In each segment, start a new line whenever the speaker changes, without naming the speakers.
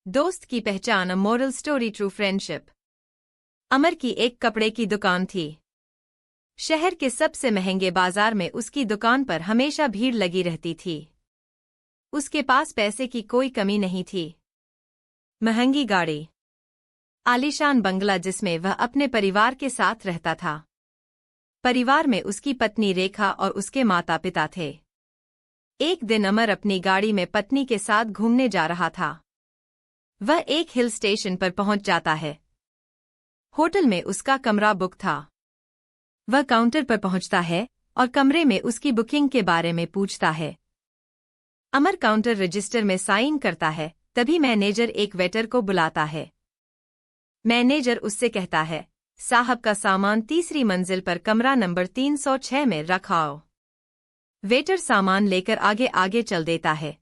दोस्त की पहचान, a moral story, true friendship. Amar की एक कपड़े की दुकान थी। शहर के सबसे महंगे बाजार में उसकी दुकान पर हमेशा भीड़ लगी रहती थी। उसके पास पैसे की कोई कमी नहीं थी। महंगी गाड़ी, आलीशान बंगला जिसमें वह अपने परिवार के साथ रहता था। परिवार में उसकी पत्नी रेखा और उसके माता पिता थे। एक दिन अमर अपनी गाड़ी में पत्नी के साथ घूमने जा रहा था। वह एक हिल स्टेशन पर पहुंच जाता है। होटल में उसका कमरा बुक था। वह काउंटर पर पहुंचता है और कमरे में उसकी बुकिंग के बारे में पूछता है। अमर काउंटर रजिस्टर में साइन करता है, तभी मैनेजर एक वेटर को बुलाता है। मैनेजर उससे कहता है, साहब का सामान तीसरी मंजिल पर कमरा नंबर 306 में रखाओ। वेटर सामान लेकर आगे आगे चल देता है।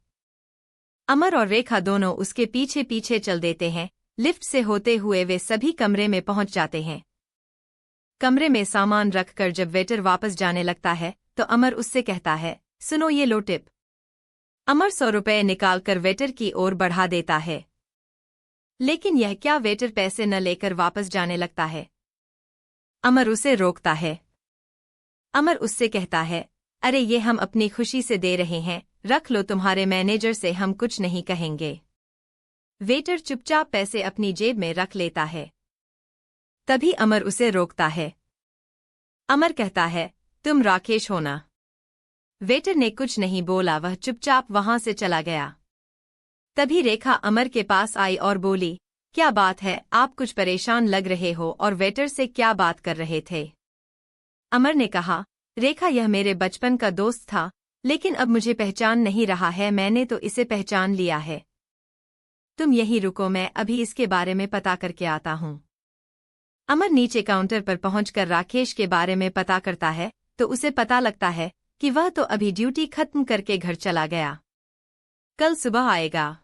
अमर और रेखा दोनों उसके पीछे पीछे चल देते हैं। लिफ्ट से होते हुए वे सभी कमरे में पहुंच जाते हैं। कमरे में सामान रखकर जब वेटर वापस जाने लगता है तो अमर उससे कहता है, सुनो ये लो टिप। अमर 100 रुपये निकालकर वेटर की ओर बढ़ा देता है। लेकिन यह क्या, वेटर पैसे न लेकर वापस जाने लगता है। अमर उसे रोकता है। अमर उससे कहता है, अरे ये हम अपनी खुशी से दे रहे हैं, रख लो, तुम्हारे मैनेजर से हम कुछ नहीं कहेंगे। वेटर चुपचाप पैसे अपनी जेब में रख लेता है। तभी अमर उसे रोकता है। अमर कहता है, तुम राकेश हो ना? वेटर ने कुछ नहीं बोला, वह चुपचाप वहां से चला गया। तभी रेखा अमर के पास आई और बोली, क्या बात है, आप कुछ परेशान लग रहे हो और वेटर से क्या बात कर रहे थे? अमर ने कहा, रेखा यह मेरे बचपन का दोस्त था, लेकिन अब मुझे पहचान नहीं रहा है, मैंने तो इसे पहचान लिया है। तुम यहीं रुको, मैं अभी इसके बारे में पता करके आता हूँ। अमर नीचे काउंटर पर पहुंचकर राकेश के बारे में पता करता है तो उसे पता लगता है कि वह तो अभी ड्यूटी खत्म करके घर चला गया, कल सुबह आएगा।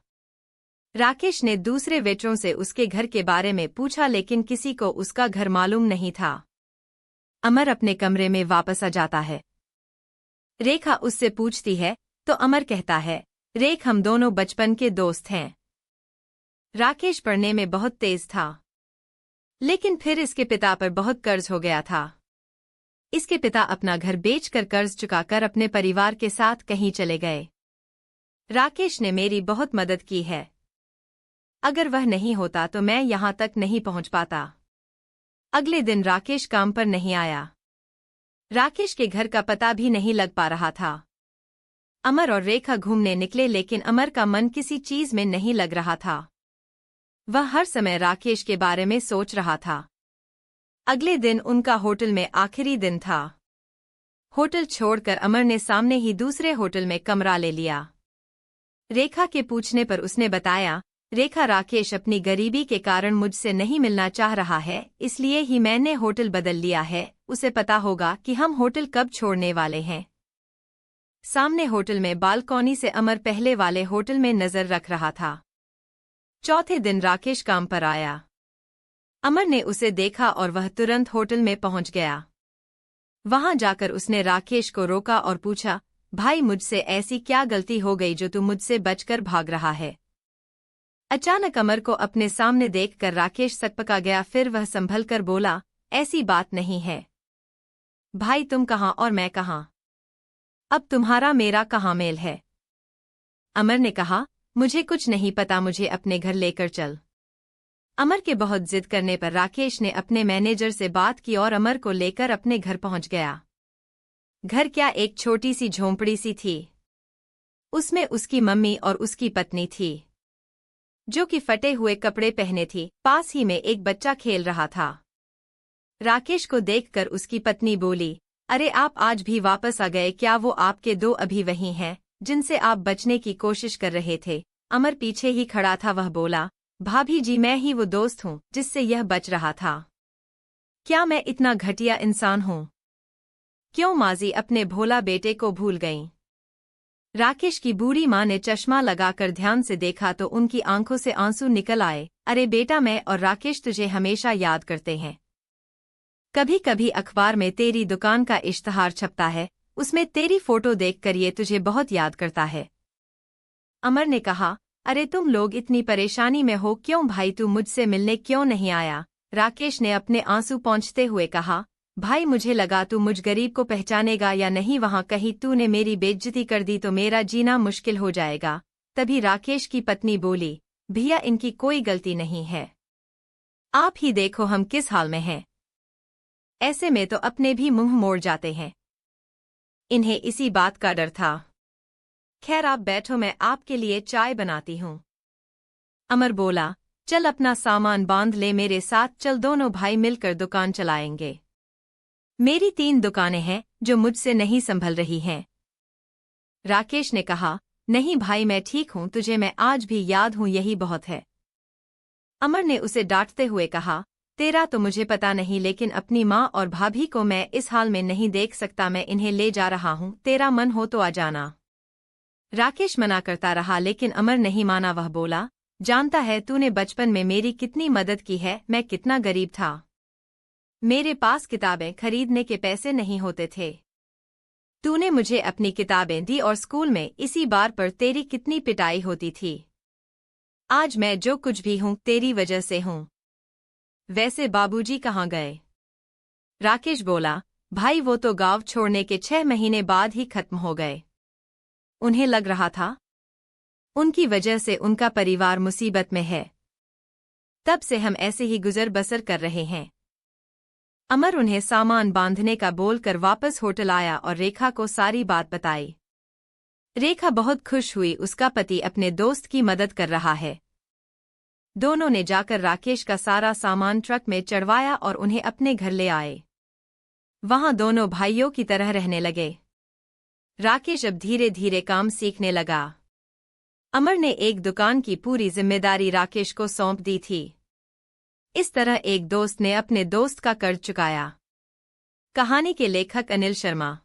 राकेश ने दूसरे वेटरों से उसके घर के बारे में पूछा लेकिन किसी को उसका घर मालूम नहीं था। अमर अपने कमरे में वापस आ जाता है। रेखा उससे पूछती है तो अमर कहता है, रेख हम दोनों बचपन के दोस्त हैं। राकेश पढ़ने में बहुत तेज था, लेकिन फिर इसके पिता पर बहुत कर्ज हो गया था। इसके पिता अपना घर बेचकर कर्ज चुकाकर अपने परिवार के साथ कहीं चले गए। राकेश ने मेरी बहुत मदद की है। अगर वह नहीं होता तो मैं यहां तक नहीं पहुंच पाता। अगले दिन राकेश काम पर नहीं आया। राकेश के घर का पता भी नहीं लग पा रहा था। अमर और रेखा घूमने निकले लेकिन अमर का मन किसी चीज में नहीं लग रहा था। वह हर समय राकेश के बारे में सोच रहा था। अगले दिन उनका होटल में आखिरी दिन था। होटल छोड़कर अमर ने सामने ही दूसरे होटल में कमरा ले लिया। रेखा के पूछने पर उसने बताया, रेखा राकेश अपनी गरीबी के कारण मुझसे नहीं मिलना चाह रहा है, इसलिए ही मैंने होटल बदल लिया है। उसे पता होगा कि हम होटल कब छोड़ने वाले हैं। सामने होटल में बालकनी से अमर पहले वाले होटल में नजर रख रहा था। चौथे दिन राकेश काम पर आया। अमर ने उसे देखा और वह तुरंत होटल में पहुंच गया। वहां जाकर उसने राकेश को रोका और पूछा, भाई मुझसे ऐसी क्या गलती हो गई जो तू मुझसे बचकर भाग रहा है? अचानक अमर को अपने सामने देखकर राकेश सकपका गया, फिर वह संभल कर बोला, ऐसी बात नहीं है। भाई तुम कहाँ और मैं कहाँ? अब तुम्हारा मेरा कहाँ मेल है? अमर ने कहा, मुझे कुछ नहीं पता, मुझे अपने घर लेकर चल। अमर के बहुत जिद करने पर राकेश ने अपने मैनेजर से बात की और अमर को लेकर अपने घर पहुंच गया। घर क्या, एक छोटी सी झोंपड़ी सी थी। उसमें उसकी मम्मी और उसकी पत्नी थी, जो कि फटे हुए कपड़े पहने थी। पास ही में एक बच्चा खेल रहा था। राकेश को देखकर उसकी पत्नी बोली, अरे आप आज भी वापस आ गए क्या? वो आपके दो अभी वही हैं जिनसे आप बचने की कोशिश कर रहे थे। अमर पीछे ही खड़ा था। वह बोला, भाभी जी मैं ही वो दोस्त हूँ जिससे यह बच रहा था। क्या मैं इतना घटिया इंसान हूँ? क्यों माजी अपने भोला बेटे को भूल गईं? राकेश की बूढ़ी माँ ने चश्मा लगाकर ध्यान से देखा तो उनकी आंखों से आंसू निकल आए। अरे बेटा, मैं और राकेश तुझे हमेशा याद करते हैं। कभी कभी अखबार में तेरी दुकान का इश्तहार छपता है, उसमें तेरी फोटो देखकर ये तुझे बहुत याद करता है। अमर ने कहा, अरे तुम लोग इतनी परेशानी में हो क्यों भाई, तू मुझसे मिलने क्यों नहीं आया? राकेश ने अपने आंसू पोंछते हुए कहा। भाई मुझे लगा तू मुझ गरीब को पहचानेगा या नहीं, वहां कहीं तूने मेरी बेइज्जती कर दी तो मेरा जीना मुश्किल हो जाएगा। तभी राकेश की पत्नी बोली, भैया इनकी कोई गलती नहीं है, आप ही देखो हम किस हाल में हैं। ऐसे में तो अपने भी मुंह मोड़ जाते हैं। इन्हें इसी बात का डर था। खैर आप बैठो, मैं आपके लिए चाय बनाती हूँ। अमर बोला, चल अपना सामान बांध ले, मेरे साथ चल, दोनों भाई मिलकर दुकान चलाएंगे। मेरी 3 दुकानें हैं जो मुझसे नहीं संभल रही हैं। राकेश ने कहा, नहीं भाई मैं ठीक हूँ, तुझे मैं आज भी याद हूँ, यही बहुत है। अमर ने उसे डांटते हुए कहा, तेरा तो मुझे पता नहीं, लेकिन अपनी माँ और भाभी को मैं इस हाल में नहीं देख सकता, मैं इन्हें ले जा रहा हूँ, तेरा मन हो तो आ जाना। राकेश मना करता रहा लेकिन अमर नहीं माना। वह बोला, जानता है तूने बचपन में मेरी कितनी मदद की है, मैं कितना गरीब था, मेरे पास किताबें खरीदने के पैसे नहीं होते थे। तूने मुझे अपनी किताबें दी और स्कूल में इसी बार पर तेरी कितनी पिटाई होती थी। आज मैं जो कुछ भी हूँ तेरी वजह से हूँ। वैसे बाबूजी कहाँ गए? राकेश बोला, भाई वो तो गांव छोड़ने के 6 महीने बाद ही खत्म हो गए। उन्हें लग रहा था उनकी वजह से उनका परिवार मुसीबत में है, तब से हम ऐसे ही गुजर बसर कर रहे हैं। अमर उन्हें सामान बांधने का बोलकर वापस होटल आया और रेखा को सारी बात बताई। रेखा बहुत खुश हुई, उसका पति अपने दोस्त की मदद कर रहा है। दोनों ने जाकर राकेश का सारा सामान ट्रक में चढ़वाया और उन्हें अपने घर ले आए। वहां दोनों भाइयों की तरह रहने लगे। राकेश अब धीरे धीरे काम सीखने लगा। अमर ने एक दुकान की पूरी जिम्मेदारी राकेश को सौंप दी थी। इस तरह एक दोस्त ने अपने दोस्त का कर्ज चुकाया। कहानी के लेखक अनिल शर्मा।